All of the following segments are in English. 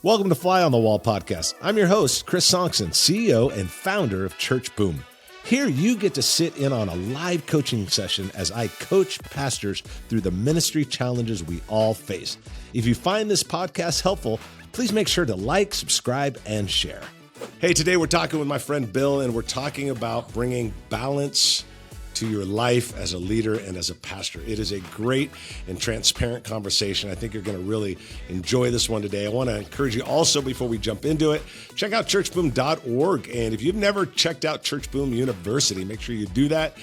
Welcome to Fly on the Wall podcast. I'm your host, Chris Sonkson, CEO and founder of Church Boom. Here you get to sit in on a live coaching session as I coach pastors through the ministry challenges we all face. If you find this podcast helpful, please make sure to like, subscribe, and share. Hey, today we're talking with my friend Bill, and we're talking about bringing balance to your life as a leader and as a pastor. It is a great and transparent conversation. I think you're going to really enjoy this one today. I want to encourage you also, before we jump into it, check out churchboom.org. And if you've never checked out Church Boom University, make sure you do that.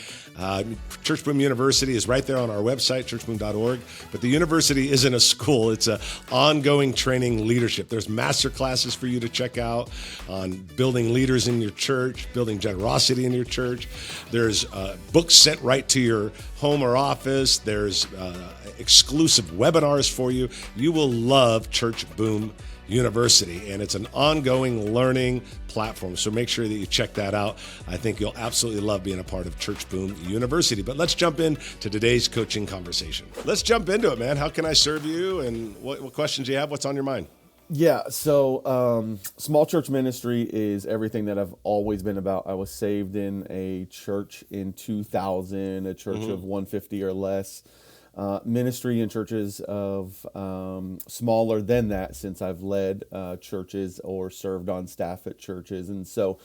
Church Boom University is right there on our website, churchboom.org. But the university isn't a school. It's an ongoing training leadership. There's master classes for you to check out on building leaders in your church, building generosity in your church. There's books sent right to your home or office. There's exclusive webinars for you. You will love Church Boom University, and it's an ongoing learning platform. So make sure that you check that out. I think you'll absolutely love being a part of Church Boom University. But let's jump into today's coaching conversation. Let's jump into it, man. How can I serve you? And what questions do you have? What's on your mind? Yeah, so small church ministry is everything that I've always been about. I was saved in a church in 2000, a church of 150 or less. Ministry in churches of smaller than that, since I've led churches or served on staff at churches. And so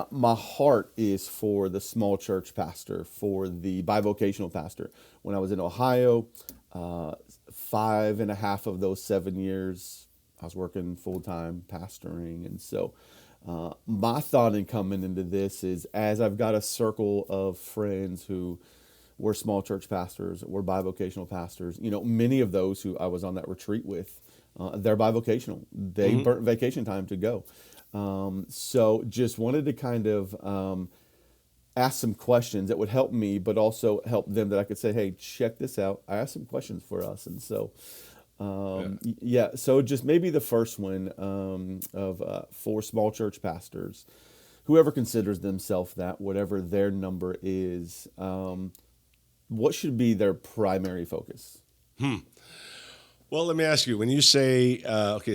my heart is for the small church pastor, for the bivocational pastor. When I was in Ohio, 5.5 of those 7 years, I was working full-time pastoring. And so my thought in coming into this is, as I've got a circle of friends who were small church pastors, were bivocational pastors, many of those who I was on that retreat with, they're bivocational. They burnt vacation time to go. So just wanted to kind of ask some questions that would help me, but also help them, that I could say, hey, check this out. I asked some questions for us. And so, so just maybe the first one for small church pastors, whoever considers themselves that, whatever their number is, what should be their primary focus? Well, let me ask you, when you say,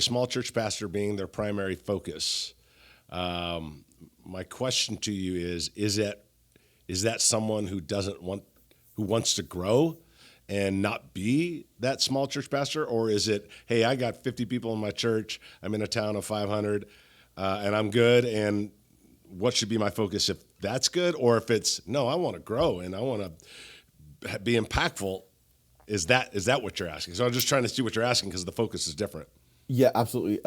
small church pastor being their primary focus, my question to you is that someone who wants to grow and not be that small church pastor? Or is it, hey, I got 50 people in my church, I'm in a town of 500, and I'm good, and what should be my focus if that's good? Or if it's, no, I want to grow and I want to be impactful, is that what you're asking? So I'm just trying to see what you're asking, because the focus is different. Yeah, absolutely.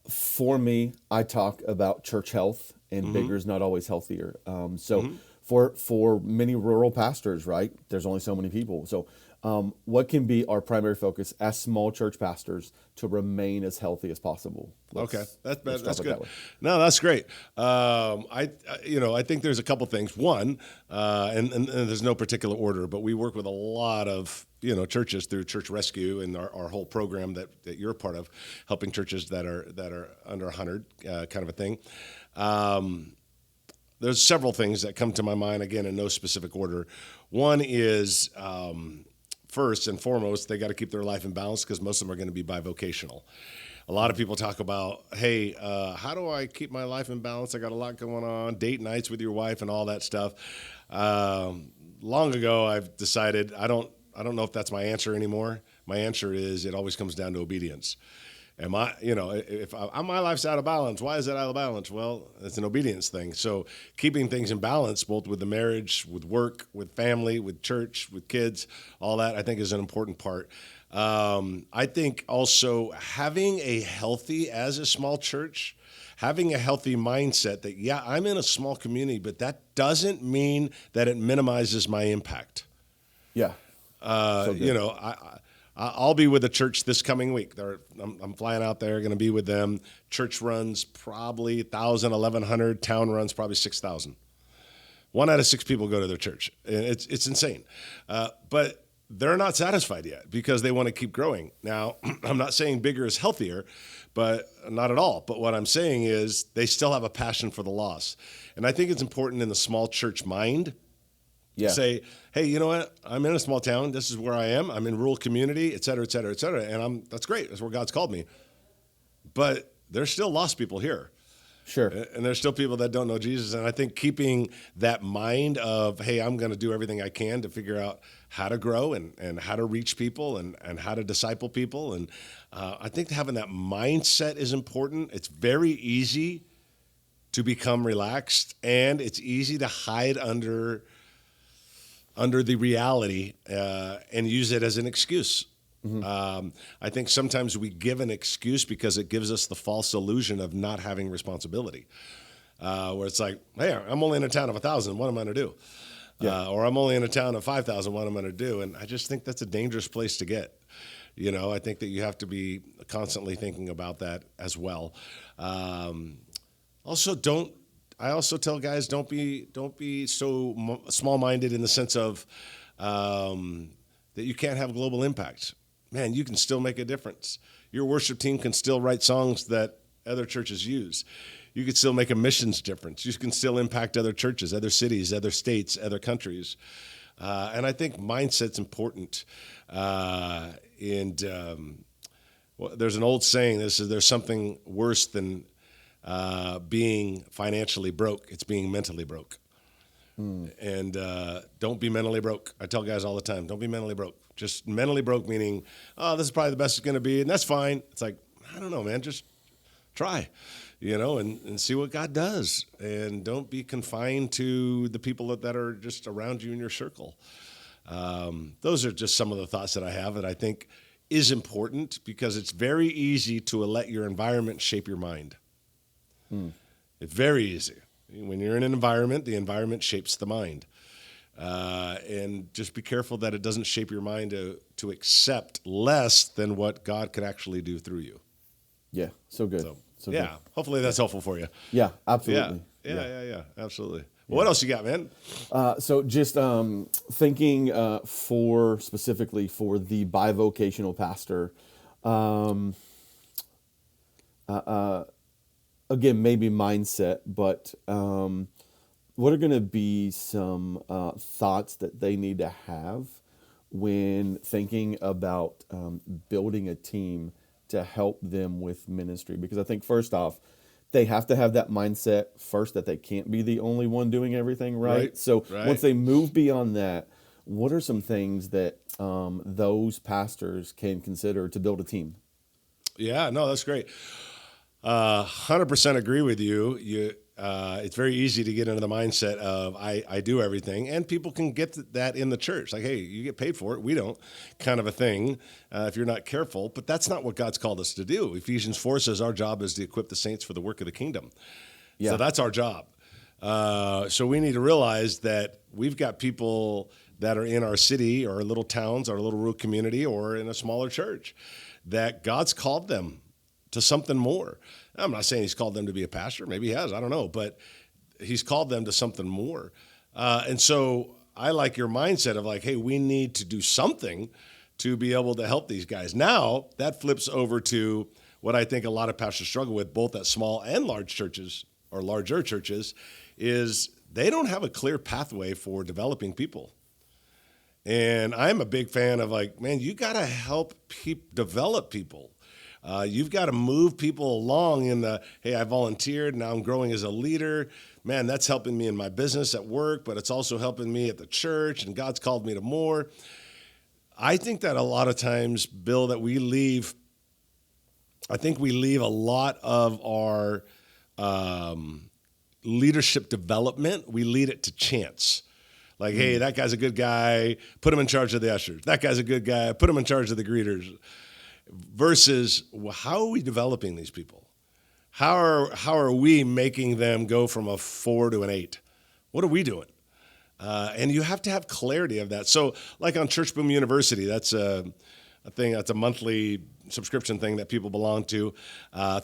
For me, I talk about church health, and bigger is not always healthier. For many rural pastors, right, there's only so many people. So what can be our primary focus as small church pastors to remain as healthy as possible? Okay, that's good. No, that's great. I think there's a couple things. One, and there's no particular order, but we work with a lot of churches through Church Rescue and our whole program that you're a part of, helping churches that are under 100, kind of a thing. There's several things that come to my mind, again, in no specific order. One is, first and foremost, they got to keep their life in balance, because most of them are going to be bivocational. A lot of people talk about, hey, how do I keep my life in balance? I got a lot going on, date nights with your wife and all that stuff. Long ago, I've decided I don't know if that's my answer anymore. My answer is, it always comes down to obedience. Am I, if my life's out of balance, why is it out of balance? Well, it's an obedience thing. So keeping things in balance, both with the marriage, with work, with family, with church, with kids, all that, I think is an important part. I think also having as a small church, having a healthy mindset that, yeah, I'm in a small community, but that doesn't mean that it minimizes my impact. Yeah. I'll be with the church this coming week. I'm flying out there, going to be with them. Church runs probably 1,000, 1,100. Town runs probably 6,000. 1 out of 6 people go to their church. And it's insane. But they're not satisfied yet, because they want to keep growing. Now, I'm not saying bigger is healthier, but not at all. But what I'm saying is they still have a passion for the lost. And I think it's important in the small church mind say, hey, you know what? I'm in a small town. This is where I am. I'm in a rural community, et cetera, et cetera, et cetera. And that's great. That's where God's called me. But there's still lost people here. Sure. And there's still people that don't know Jesus. And I think keeping that mind of, hey, I'm going to do everything I can to figure out how to grow and how to reach people and how to disciple people. And I think having that mindset is important. It's very easy to become relaxed, and it's easy to hide under the reality and use it as an excuse. I think sometimes we give an excuse because it gives us the false illusion of not having responsibility, where it's like, hey, I'm only in a town of 1,000. What am I going to do? Yeah. Or I'm only in a town of 5,000. What am I going to do? And I just think that's a dangerous place to get. I think that you have to be constantly thinking about that as well. I also tell guys, don't be so small-minded in the sense of that you can't have global impact. Man, you can still make a difference. Your worship team can still write songs that other churches use. You can still make a missions difference. You can still impact other churches, other cities, other states, other countries. And I think mindset's important. Well, there's an old saying, there's something worse than being financially broke. It's being mentally broke. And don't be mentally broke. I tell guys all the time, don't be mentally broke. Just mentally broke meaning, oh, this is probably the best it's going to be, and that's fine. It's like, I don't know, man, just try, and see what God does. And don't be confined to the people that are just around you in your circle. Those are just some of the thoughts that I have that I think is important, because it's very easy to let your environment shape your mind. It's very easy. When you're in an environment, the environment shapes the mind. And just be careful that it doesn't shape your mind to accept less than what God could actually do through you. Yeah, so good. So yeah, good. Hopefully that's helpful for you. Yeah, absolutely. Yeah, absolutely. Well, what else you got, man? So just thinking specifically for the bivocational pastor, again, maybe mindset, but what are going to be some thoughts that they need to have when thinking about building a team to help them with ministry? Because I think first off, they have to have that mindset first that they can't be the only one doing everything, right? So once they move beyond that, what are some things that those pastors can consider to build a team? Yeah, no, that's great. 100% agree with you. It's very easy to get into the mindset of I do everything, and people can get that in the church. Like, hey, you get paid for it. We don't, kind of a thing, if you're not careful. But that's not what God's called us to do. Ephesians 4 says our job is to equip the saints for the work of the kingdom. Yeah. So that's our job. So we need to realize that we've got people that are in our city or our little towns, our little rural community, or in a smaller church, that God's called them to something more. I'm not saying he's called them to be a pastor. Maybe he has. I don't know. But he's called them to something more. And so I like your mindset of like, hey, we need to do something to be able to help these guys. Now, that flips over to what I think a lot of pastors struggle with, both at small and large churches or larger churches, is they don't have a clear pathway for developing people. And I'm a big fan of like, man, you got to help develop people. You've got to move people along in the, hey, I volunteered, now I'm growing as a leader. Man, that's helping me in my business at work, but it's also helping me at the church, and God's called me to more. I think that a lot of times, Bill, that we leave a lot of our leadership development, we lead it to chance. Like, hey, that guy's a good guy, put him in charge of the ushers. That guy's a good guy, put him in charge of the greeters. Versus, how are we developing these people? How are we making them go from a 4 to an 8? What are we doing? And you have to have clarity of that. So like on Church Boom University, that's a thing, that's a monthly subscription thing that people belong to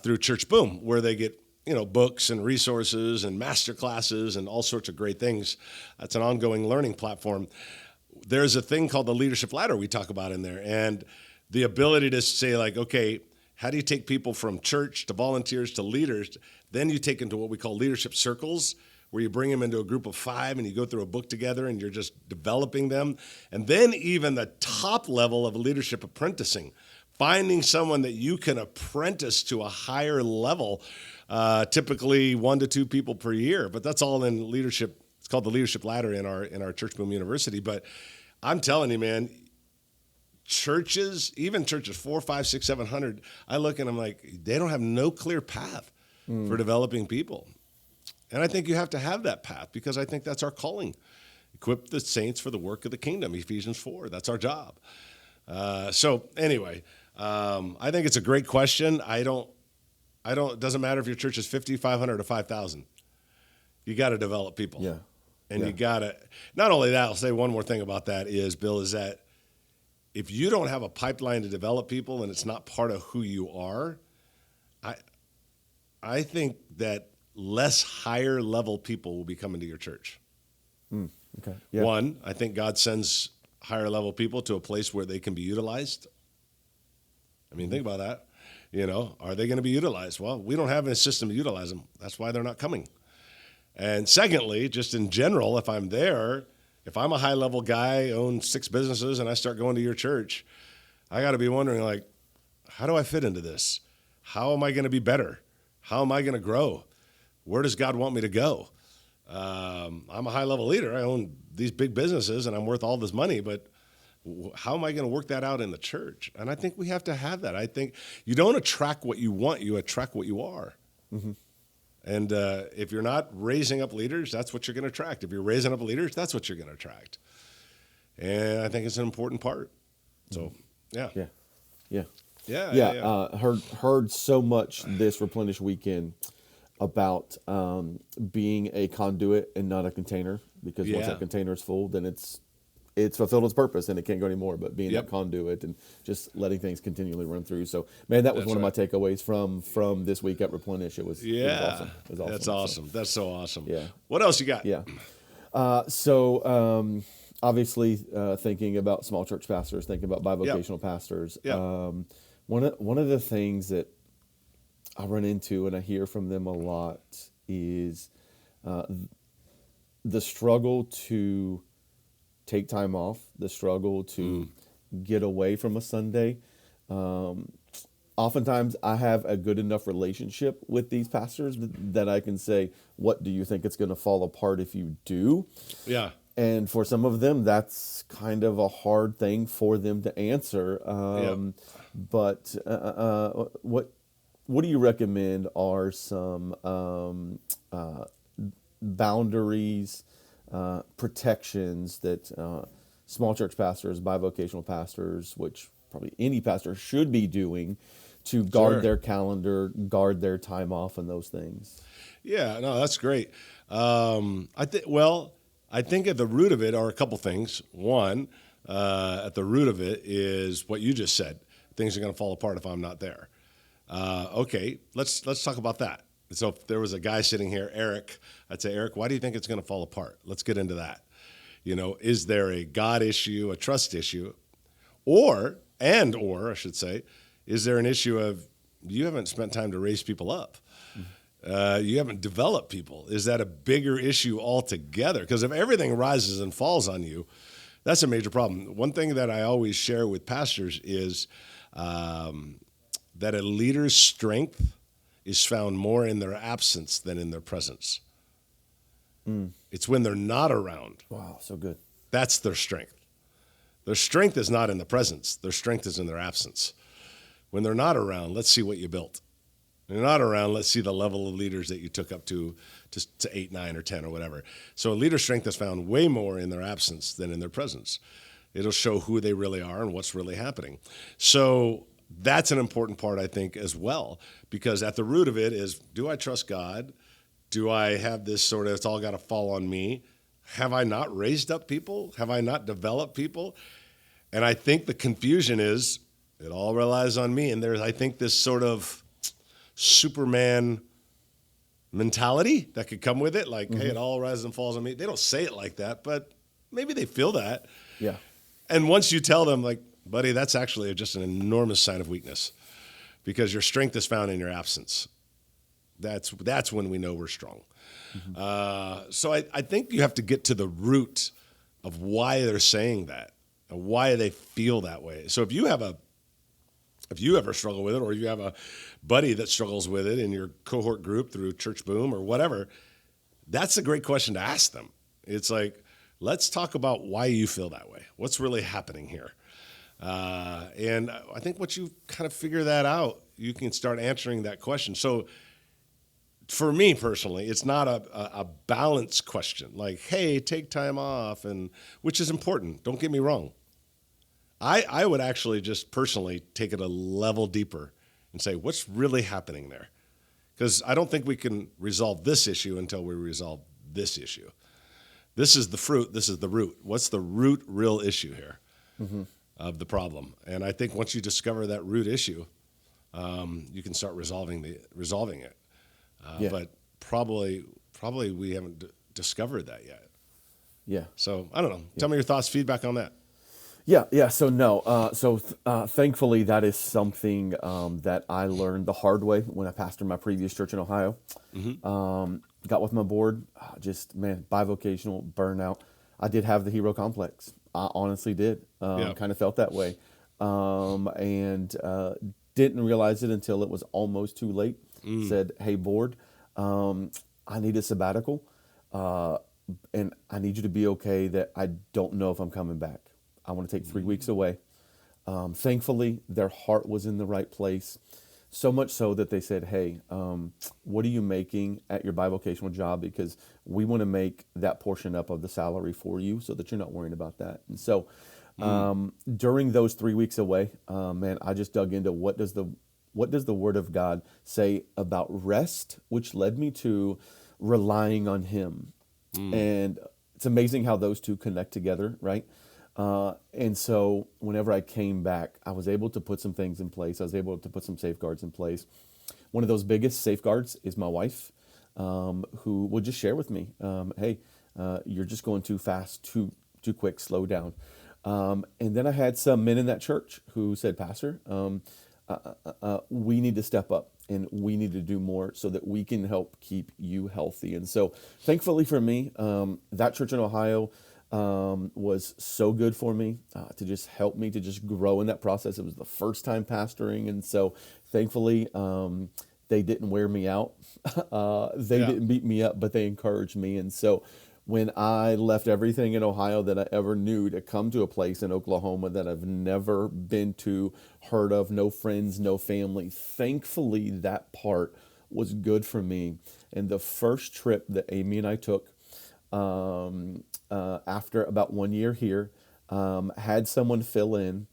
through Church Boom, where they get books and resources and master classes and all sorts of great things. That's an ongoing learning platform. There's a thing called the leadership ladder we talk about in there, and the ability to say like, okay, how do you take people from church to volunteers to leaders? Then you take into what we call leadership circles, where you bring them into a group of 5 and you go through a book together and you're just developing them. And then even the top level of leadership apprenticing, finding someone that you can apprentice to a higher level, typically 1 to 2 people per year. But that's all in leadership. It's called the leadership ladder in our Church Boom University. But I'm telling you, man, churches, even churches 400, 500, 600, 700, I look and I'm like, they don't have no clear path for developing people. And I think you have to have that path, because I think that's our calling. Equip the saints for the work of the kingdom, Ephesians 4. That's our job. So anyway, I think it's a great question. It doesn't matter if your church is 50, 500, or 5,000. You got to develop people. Yeah. And you got to, not only that, I'll say one more thing about that is, Bill, is that if you don't have a pipeline to develop people and it's not part of who you are, I think that less higher level people will be coming to your church. Okay. Yeah. One, I think God sends higher level people to a place where they can be utilized. I mean, think about that. Are they going to be utilized? Well, we don't have a system to utilize them. That's why they're not coming. And secondly, just in general, if I'm there, if I'm a high level guy, own 6 businesses, and I start going to your church, I got to be wondering, like, how do I fit into this? How am I going to be better? How am I going to grow? Where does God want me to go? I'm a high level leader. I own these big businesses and I'm worth all this money, but how am I going to work that out in the church? And I think we have to have that. I think you don't attract what you want, you attract what you are. Mm-hmm. And if you're not raising up leaders, that's what you're going to attract. If you're raising up leaders, that's what you're going to attract. And I think it's an important part. So, yeah. Heard so much this Replenish weekend about being a conduit and not a container, because once that container is full, then it's fulfilled its purpose and it can't go anymore. But being that conduit and just letting things continually run through. So, man, that was one of my takeaways from this week at Replenish. It was awesome. That's awesome. That's so awesome. Yeah. What else you got? Yeah. Obviously, thinking about small church pastors, thinking about bivocational pastors. One of the things that I run into and I hear from them a lot is the struggle to take time off, the struggle to get away from a Sunday. Oftentimes I have a good enough relationship with these pastors that I can say, what do you think it's going to fall apart if you do? Yeah. And for some of them, that's kind of a hard thing for them to answer. But what do you recommend are some boundaries, protections that small church pastors, bivocational pastors, which probably any pastor should be doing to guard their calendar, guard their time off and those things? Yeah, no, that's great. I think at the root of it are a couple things. One, at the root of it is what you just said. Things are going to fall apart if I'm not there. Okay, let's talk about that. So if there was a guy sitting here, Eric, I'd say, Eric, why do you think it's going to fall apart? Let's get into that. Is there a God issue, a trust issue, or I should say, is there an issue of you haven't spent time to raise people up? You haven't developed people. Is that a bigger issue altogether? Because if everything rises and falls on you, that's a major problem. One thing that I always share with pastors is that a leader's strength is found more in their absence than in their presence. It's when they're not around. Wow, so good. That's their strength. Their strength is not in the presence. Their strength is in their absence. When they're not around, let's see what you built. When they're not around, let's see the level of leaders that you took up to 8, 9, or 10 or whatever. So a leader's strength is found way more in their absence than in their presence. It'll show who they really are and what's really happening. So that's an important part, I think, as well, because at the root of it is, do I trust God? Do I have this sort of, it's all got to fall on me? Have I not raised up people? Have I not developed people? And I think the confusion is, it all relies on me. And there's, I think, this sort of Superman mentality that could come with it. Like, hey, it all rises and falls on me. They don't say it like that, but maybe they feel that. Yeah. And once you tell them, like, buddy, that's actually just an enormous sign of weakness, because your strength is found in your absence. That's when we know we're strong. So I think you have to get to the root of why they're saying that and why they feel that way. So if you have if you ever struggle with it, or you have a buddy that struggles with it in your cohort group through Church Boom or whatever, that's a great question to ask them. It's like, let's talk about why you feel that way. What's really happening here? And I think once you kind of figure that out, you can start answering that question. So for me personally, it's not a balance question like, hey, take time off, and which is important. Don't get me wrong. I would actually just personally take it a level deeper and say, what's really happening there? Because I don't think we can resolve this issue until we resolve this issue. This is the fruit. This is the root. What's the root real issue here of the problem? And I think once you discover that root issue, you can start resolving it. But probably we haven't discovered that yet. Yeah. So I don't know. Tell me your thoughts, feedback on that. Yeah. So no. Thankfully, that is something that I learned the hard way when I pastored my previous church in Ohio. Got with my board, bivocational, burnout. I did have the hero complex. I honestly did. Kind of felt that way, and didn't realize it until it was almost too late. Said, "Hey, board, I need a sabbatical, and I need you to be okay that I don't know if I'm coming back. I want to take 3 weeks away." Thankfully, their heart was in the right place. So much so that they said, hey, what are you making at your bivocational job? Because we want to make that portion up of the salary for you so that you're not worrying about that. And so during those 3 weeks away, I just dug into what does the Word of God say about rest, which led me to relying on Him. And it's amazing how those two connect together, right? And so whenever I came back, I was able to put some things in place. I was able to put some safeguards in place. One of those biggest safeguards is my wife, who will just share with me, hey, you're just going too fast, too quick, slow down. And then I had some men in that church who said, Pastor, we need to step up and we need to do more so that we can help keep you healthy. And so thankfully for me, that church in Ohio was so good for me to just help me to just grow in that process. It was the first time pastoring, and so thankfully they didn't wear me out. They didn't beat me up, but they encouraged me. And so when I left everything in Ohio that I ever knew to come to a place in Oklahoma that I've never been to, heard of, no friends, no family, thankfully that part was good for me. And the first trip that Amy and I took, after about 1 year here, had someone fill in,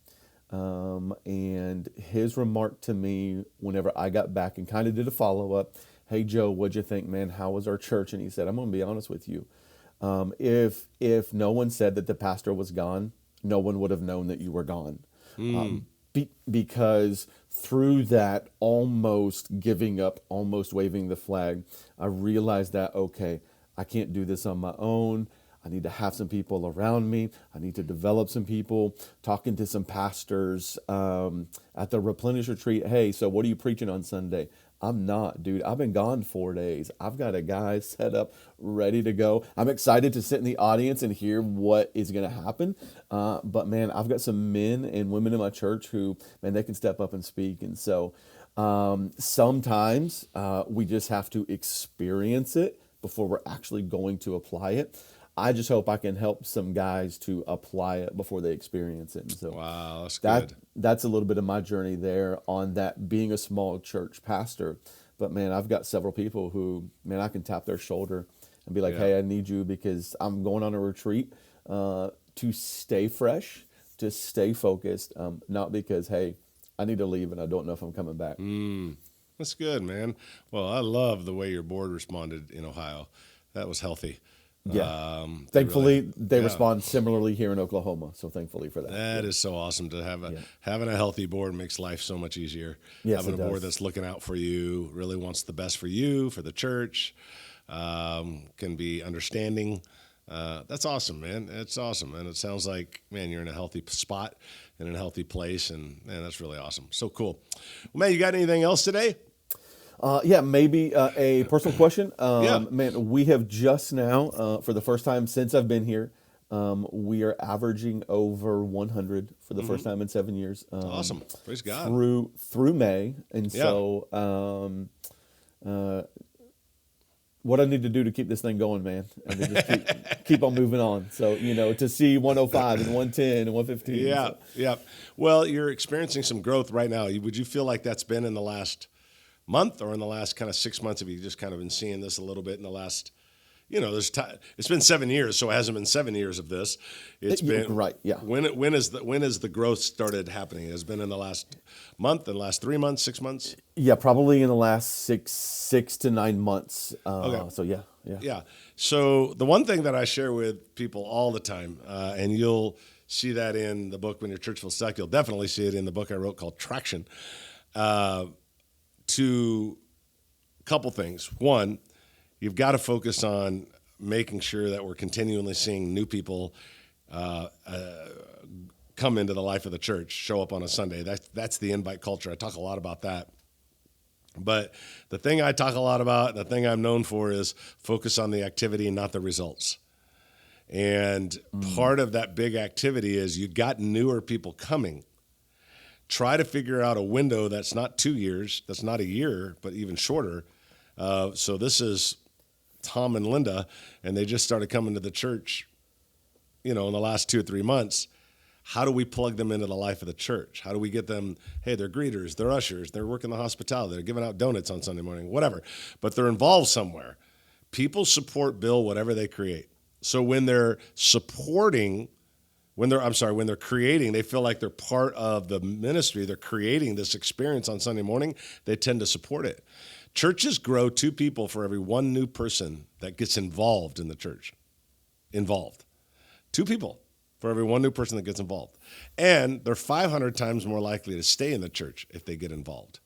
and his remark to me whenever I got back and kind of did a follow-up, hey, Joe, what'd you think, man? How was our church? And he said, I'm going to be honest with you. If no one said that the pastor was gone, no one would have known that you were gone. Because through that almost giving up, almost waving the flag, I realized that, okay, I can't do this on my own. I need to have some people around me. I need to develop some people. Talking to some pastors at the Replenish Retreat. Hey, so what are you preaching on Sunday? I'm not, dude. I've been gone 4 days. I've got a guy set up, ready to go. I'm excited to sit in the audience and hear what is going to happen. But man, I've got some men and women in my church who, man, they can step up and speak. And so sometimes we just have to experience it before we're actually going to apply it. I just hope I can help some guys to apply it before they experience it. And so wow, that's good. That's a little bit of my journey there on that, being a small church pastor. But man, I've got several people who, man, I can tap their shoulder and be like, hey, I need you because I'm going on a retreat to stay fresh, to stay focused, not because, hey, I need to leave and I don't know if I'm coming back. That's good, man. Well, I love the way your board responded in Ohio. That was healthy. Yeah. Thankfully, they respond similarly here in Oklahoma. So thankfully for that. That is so awesome to have having a healthy board makes life so much easier. Yes, having a board that's looking out for you, really wants the best for you, for the church, can be understanding. That's awesome, man. It's awesome. And it sounds like, man, you're in a healthy spot and in a healthy place. And man, that's really awesome. So cool. Well, man, you got anything else today? Maybe a personal question. Man, we have just now, for the first time since I've been here, We are averaging over 100 for the first time in 7 years. Awesome. Praise God. Through May. And so what I need to do to keep this thing going, man. I mean, just keep on moving on. So, to see 105 and 110 and 115. Yeah, so. yeah. Well, you're experiencing some growth right now. Would you feel like that's been in the last month or in the last kind of 6 months? Have you just kind of been seeing this a little bit in the last, it's been 7 years, so it hasn't been 7 years of this. It's been right. Yeah. When is the growth started happening? Has it been in the last month, in the last 3 months, 6 months? Yeah, probably in the last six to 9 months. Okay. So yeah. Yeah. So the one thing that I share with people all the time, and you'll see that in the book When Your Church Feels Stuck, you'll definitely see it in the book I wrote called Traction. To a couple things. One, you've got to focus on making sure that we're continually seeing new people come into the life of the church, show up on a Sunday. That's the invite culture. I talk a lot about that. But the thing I talk a lot about, the thing I'm known for, is focus on the activity and not the results. And part of that big activity is you got newer people coming. Try to figure out a window that's not 2 years, that's not a year, but even shorter. So this is Tom and Linda, and they just started coming to the church, in the last 2 or 3 months. How do we plug them into the life of the church? How do we get them, hey, they're greeters, they're ushers, they're working the hospitality, they're giving out donuts on Sunday morning, whatever. But they're involved somewhere. People support Bill whatever they create. So when they're creating, they feel like they're part of the ministry, they're creating this experience on Sunday morning, they tend to support it. Churches grow 2 people for every 1 new person that gets involved in the church. 2 people for every 1 new person that gets involved. And they're 500 times more likely to stay in the church if they get involved.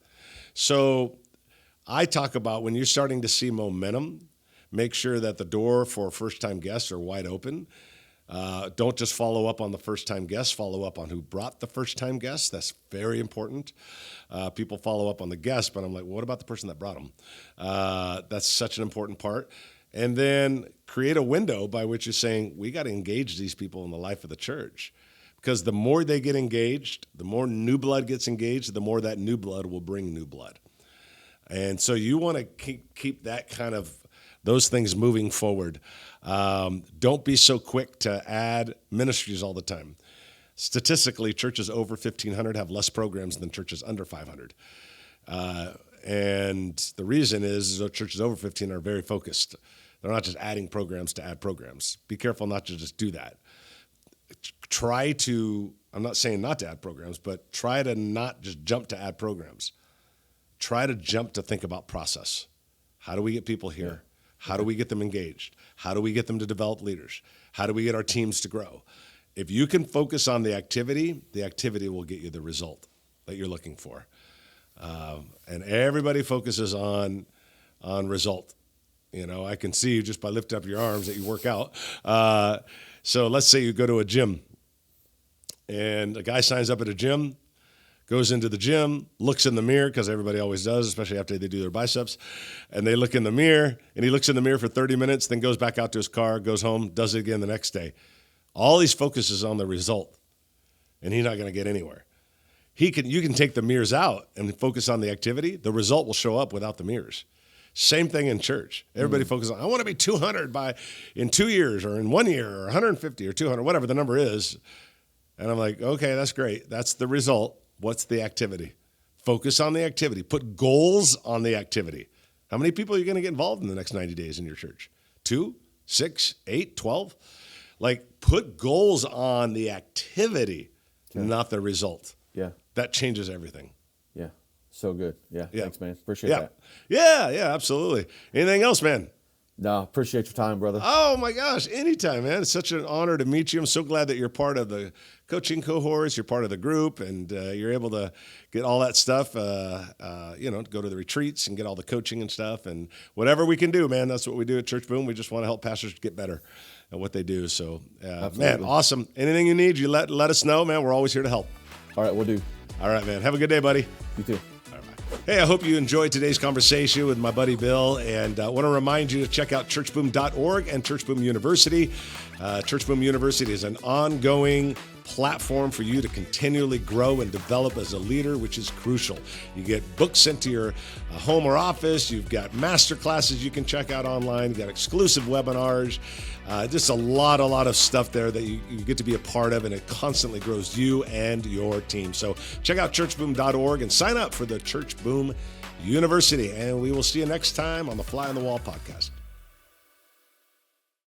So I talk about when you're starting to see momentum, make sure that the door for first-time guests are wide open. Don't just follow up on the first-time guests, follow up on who brought the first-time guests. That's very important. People follow up on the guests, but I'm like, what about the person that brought them? That's such an important part. And then create a window by which you're saying, we got to engage these people in the life of the church. Because the more they get engaged, the more new blood gets engaged, the more that new blood will bring new blood. And so you want to keep that kind of, those things moving forward. Don't be so quick to add ministries all the time. Statistically, churches over 1,500 have less programs than churches under 500. And the reason is that churches over 15 are very focused. They're not just adding programs to add programs. Be careful not to just do that. I'm not saying not to add programs, but try to not just jump to add programs. Try to jump to think about process. How do we get people here? How do we get them engaged? How do we get them to develop leaders? How do we get our teams to grow? If you can focus on the activity will get you the result that you're looking for. And everybody focuses on result. I can see you just by lifting up your arms that you work out. So let's say you go to a gym, and a guy signs up at a gym, goes into the gym, looks in the mirror, because everybody always does, especially after they do their biceps, and they look in the mirror, and he looks in the mirror for 30 minutes, then goes back out to his car, goes home, does it again the next day. All these focuses on the result, and he's not going to get anywhere. You can take the mirrors out and focus on the activity. The result will show up without the mirrors. Same thing in church. Everybody focuses on, I want to be 200 in 2 years or in 1 year or 150 or 200, whatever the number is. And I'm like, okay, that's great. That's the result. What's the activity? Focus on the activity. Put goals on the activity. How many people are you going to get involved in the next 90 days in your church? 2, 6, 8, 12? Put goals on the activity, not the result. Yeah. That changes everything. Yeah. So good. Yeah. Thanks, man. Appreciate that. Yeah, absolutely. Anything else, man? No, appreciate your time, brother. Oh, my gosh. Anytime, man. It's such an honor to meet you. I'm so glad that you're part of the coaching cohorts, you're part of the group, and you're able to get all that stuff, go to the retreats and get all the coaching and stuff. And whatever we can do, man, that's what we do at Church Boom. We just want to help pastors get better at what they do. So, man, awesome. Anything you need, you let us know, man. We're always here to help. All right, we'll do. All right, man. Have a good day, buddy. You too. All right, bye. Hey, I hope you enjoyed today's conversation with my buddy Bill, and I want to remind you to check out churchboom.org and Churchboom University. Churchboom University is an ongoing platform for you to continually grow and develop as a leader, which is crucial. You get books sent to your home or office. You've got master classes you can check out online. You've got exclusive webinars. Just a lot of stuff there that you get to be a part of, and it constantly grows you and your team. So check out churchboom.org and sign up for the Churchboom University. And we will see you next time on the Fly on the Wall podcast.